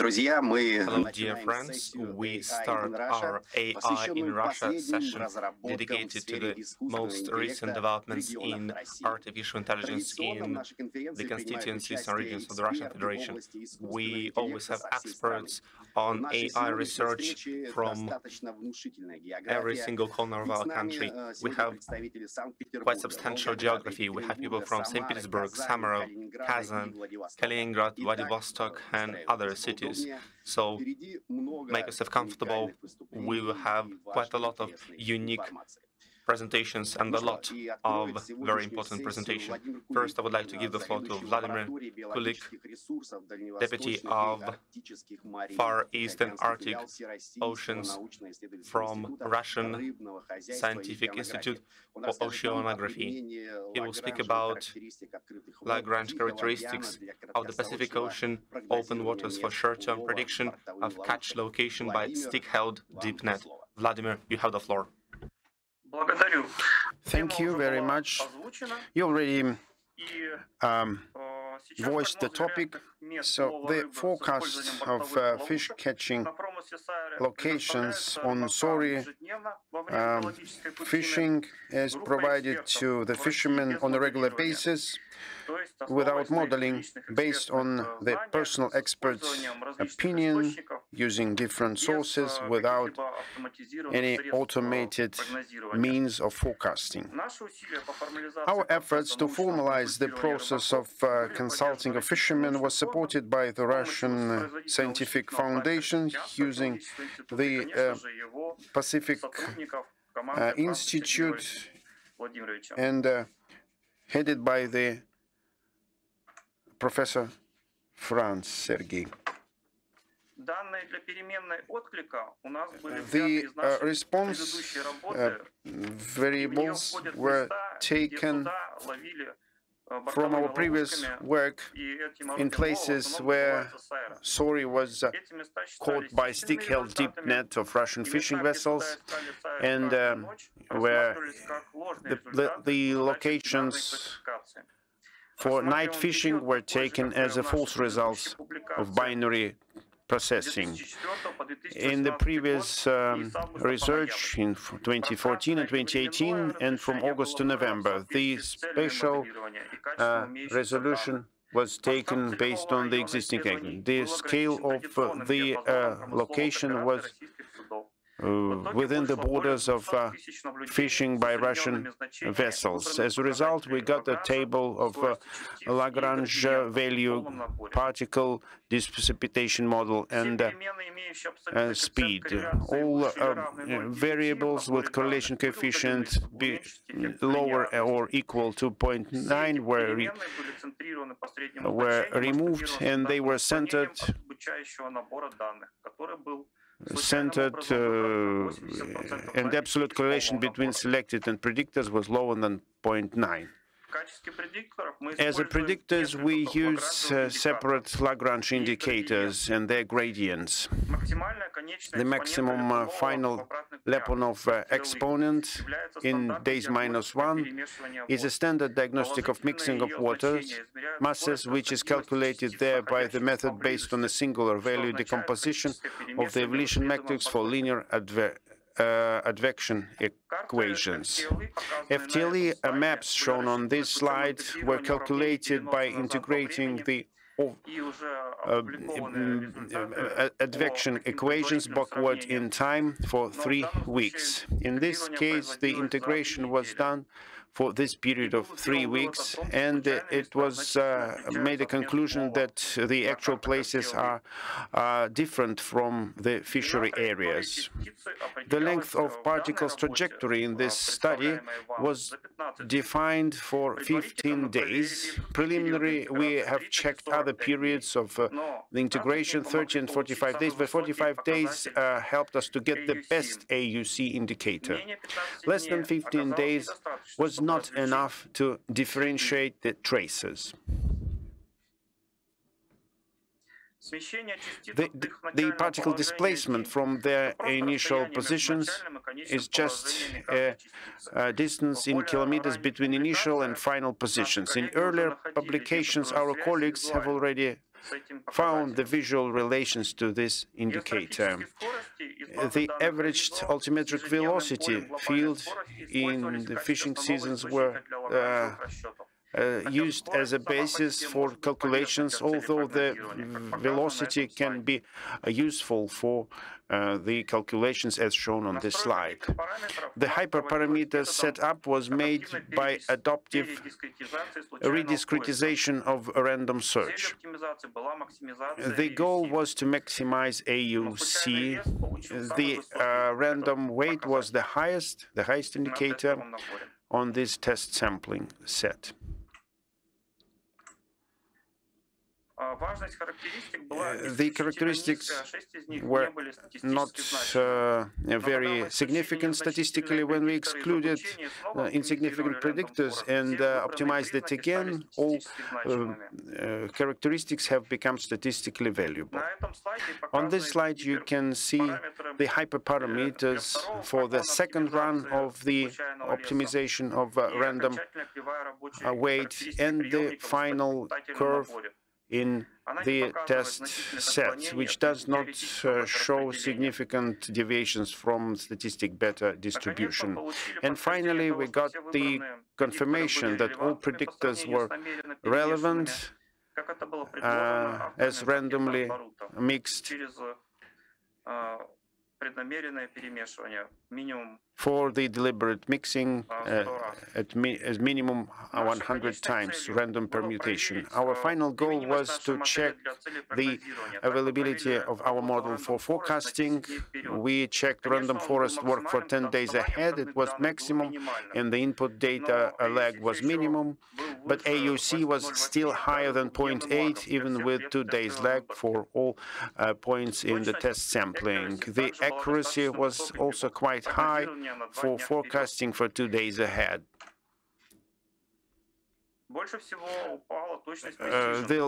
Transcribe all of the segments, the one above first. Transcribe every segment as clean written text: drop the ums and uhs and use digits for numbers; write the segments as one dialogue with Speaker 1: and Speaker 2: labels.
Speaker 1: Hello, dear friends. We start our AI in Russia session dedicated to the most recent developments in artificial intelligence in the constituencies and regions of the Russian Federation. We always have experts on AI research from every single corner of our country. We have quite substantial geography. We have people from St. Petersburg, Samarov, Kazan, Kaliningrad, Vladivostok, and other cities. So make yourself comfortable. We will have quite a lot of unique presentations and a lot of very important presentations. First, I would like to give the floor to Vladimir Kulik, Deputy of Far East and Arctic Oceans from Russian Scientific Institute for Oceanography. He will speak about Langrange characteristics of the Pacific Ocean, open waters for short-term prediction of catch location by stick-held deep net. Vladimir, you have the floor.
Speaker 2: Thank you very much. You already voiced the topic. So the forecast of fish catching locations on Sori fishing is provided to the fishermen on a regular basis without modeling, based on the personal expert's opinion, using different sources without any automated means of forecasting. Our efforts to formalize the process of consulting of fishermen was supported by the Russian Scientific Foundation using the Pacific Institute and headed by the Professor Franz Sergey. The response variables were taken from our previous work in places where Sori was caught by stick-held deep net of Russian fishing vessels, and where the locations for night fishing were taken as a false result of binary processing. In the previous research in 2014 and 2018, and from August to November, the spatial resolution was taken based on the existing technique. The scale of the location was within the borders of fishing by Russian vessels. As a result, we got a table of Langrange value, particle precipitation model, and speed. All variables with correlation coefficient lower or equal to 0.9 were removed, and they were centered and absolute correlation between selected and predictors was lower than 0.9. As a predictors, we use separate Lagrange indicators and their gradients. The maximum final Lyapunov exponent in days -1 is a standard diagnostic of mixing of water masses, which is calculated there by the method based on a singular value decomposition of the evolution matrix for linear advection equations. FTLE maps shown on this slide were calculated by integrating the advection equations backward in time for 3 weeks. In this case, the integration was done for this period of 3 weeks, and it was made a conclusion that the actual places are different from the fishery areas. The length of particles trajectory in this study was defined for 15 days. Preliminary, we have checked other periods of the integration, 30 and 45 days, but 45 days helped us to get the best AUC indicator. Less than 15 days was not enough to differentiate the traces. The particle displacement from their initial positions is just a distance in kilometers between initial and final positions. In earlier publications, our colleagues have already found the visual relations to this indicator. The averaged altimetric velocity field in the fishing seasons were used as a basis for calculations, although the velocity can be useful for the calculations as shown on this slide. The hyperparameter setup was made by adaptive rediscretization of a random search. The goal was to maximize AUC. The random weight was the highest indicator on this test sampling set. The characteristics were not very significant statistically. When we excluded insignificant predictors and optimized it again, all characteristics have become statistically valuable. On this slide, you can see the hyperparameters for the second run of the optimization of random weight and the final curve in the test set, which does not show significant deviations from statistic beta distribution. And finally, we got the confirmation that all predictors were relevant as randomly mixed for the deliberate mixing as minimum 100 times random permutation. Our final goal was to check the availability of our model for forecasting. We checked random forest work for 10 days ahead. It was maximum, and the input data lag was minimum, but AUC was still higher than 0.8, even with 2 days lag for all points in the test sampling. The accuracy was also quite high for forecasting for 2 days ahead. The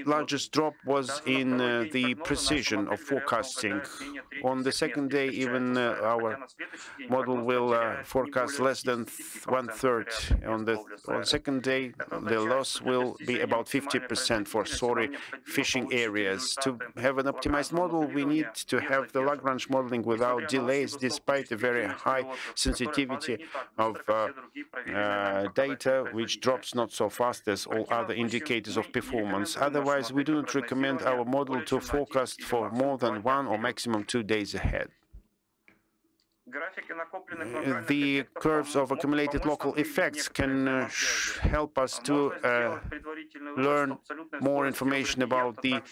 Speaker 2: largest drop was in the precision of forecasting. On the second day, even our model will forecast less than 1/3. On the second day, the loss will be about 50% for sorry fishing areas. To have an optimized model, we need to have the Langrange modeling without delays, despite the very high sensitivity of data, which drops not so fast as all other indicators of performance. Otherwise, we do not recommend our model to forecast for more than 1 or maximum 2 days ahead. The curves of accumulated local effects can help us to learn more information about the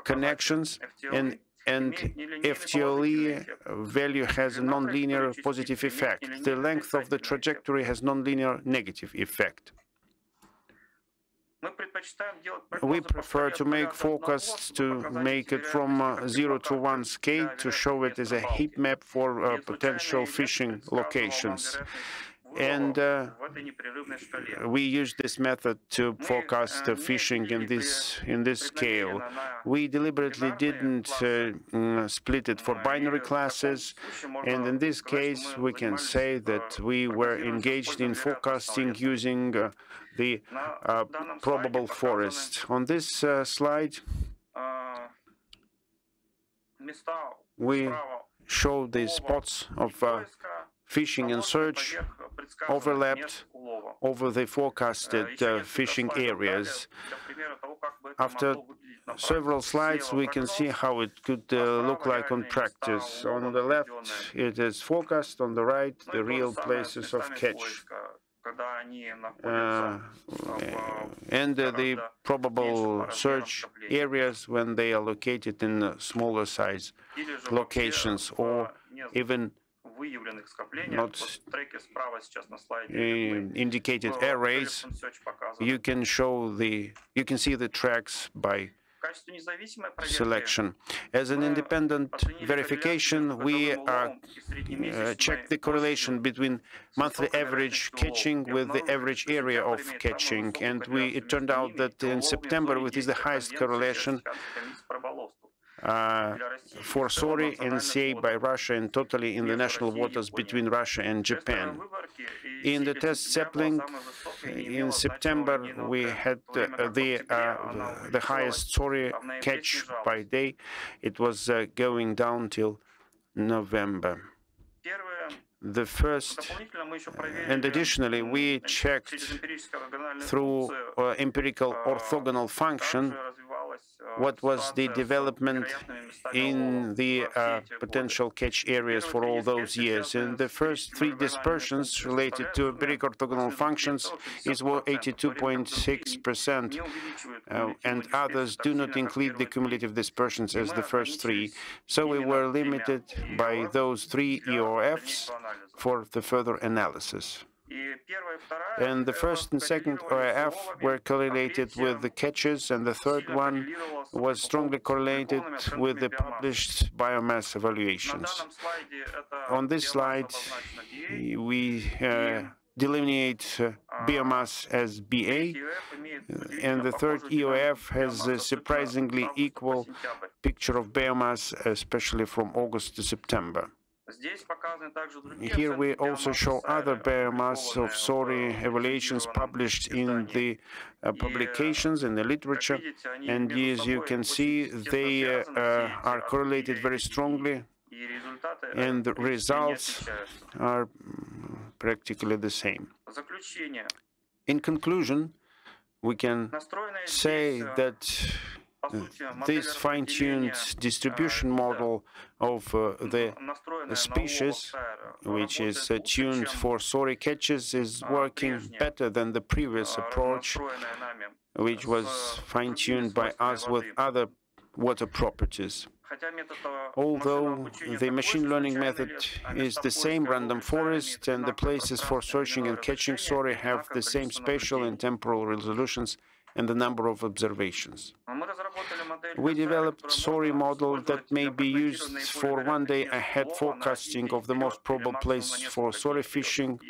Speaker 2: connections, and FTLE value has a nonlinear positive effect. The length of the trajectory has nonlinear negative effect. We prefer to make forecasts to make it from 0 to 1 scale to show it as a heat map for potential fishing locations. And we use this method to forecast the fishing in this scale. We deliberately didn't split it for binary classes, and in this case we can say that we were engaged in forecasting using the probable forest. On this slide, we show the spots of fishing and search overlapped over the forecasted fishing areas. After several slides, we can see how it could look like on practice. On the left, it is forecast. On the right, the real places of catch. And the probable search areas when they are located in smaller size locations, or even not indicated arrays. You can see the tracks by selection. As an independent verification, we check the correlation between monthly average catching with the average area of catching, and it turned out that in September, it is the highest correlation for SORI and CA by Russia, and totally in the national waters between Russia and Japan. In the test sapling, in September, we had the highest sorry catch by day. It was going down till November. The first, and additionally, we checked through empirical orthogonal function what was the development in the potential catch areas for all those years. And the first three dispersions related to empirical orthogonal functions is 82.6%, and others do not include the cumulative dispersions as the first three. So we were limited by those three EOFs for the further analysis. And the first and second OIF were correlated with the catches, and the third one was strongly correlated with the published biomass evaluations. On this slide, we delineate biomass as BA, and the third EOF has a surprisingly equal picture of biomass, especially from August to September. Here we also show other biomass of sorry evaluations published in the publications in the literature, and as you can see, they are correlated very strongly, and the results are practically the same. In conclusion, we can say that this fine-tuned distribution model of the species, which is tuned for sorry catches, is working better than the previous approach, which was fine-tuned by us with other water properties. Although the machine learning method is the same random forest, and the places for searching and catching sorry have the same spatial and temporal resolutions and the number of observations. We developed a sorry model that may be used for one-day ahead forecasting of the most probable place for sorry fishing,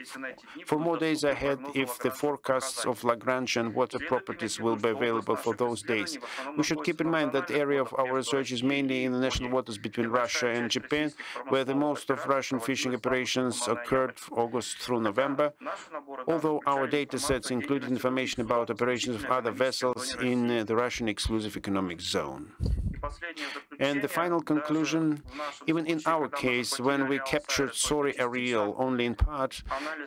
Speaker 2: for more days ahead if the forecasts of Langrange and water properties will be available for those days. We should keep in mind that the area of our research is mainly in the national waters between Russia and Japan, where the most of Russian fishing operations occurred August through November, although our data sets included information about operations of other vessels in the Russian exclusive economic zone. And the final conclusion, even in our case, when we captured sorry areal only in part,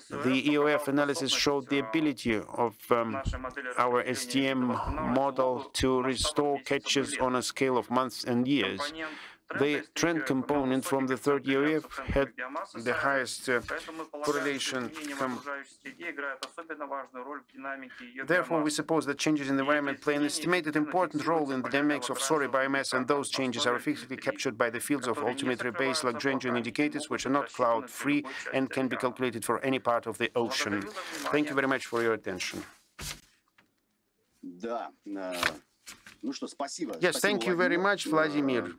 Speaker 2: the EOF analysis showed the ability of our STM model to restore catches on a scale of months and years. The trend component from the third EOF had the highest correlation. Therefore, we suppose that changes in the environment play an estimated important role in the dynamics of sorry biomass, and those changes are effectively captured by the fields of altimetry-based Lagrangian indicators, which are not cloud-free and can be calculated for any part of the ocean. Thank you very much for your attention. Yes, thank you very much, Vladimir.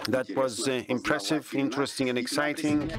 Speaker 2: That was impressive, interesting, and exciting.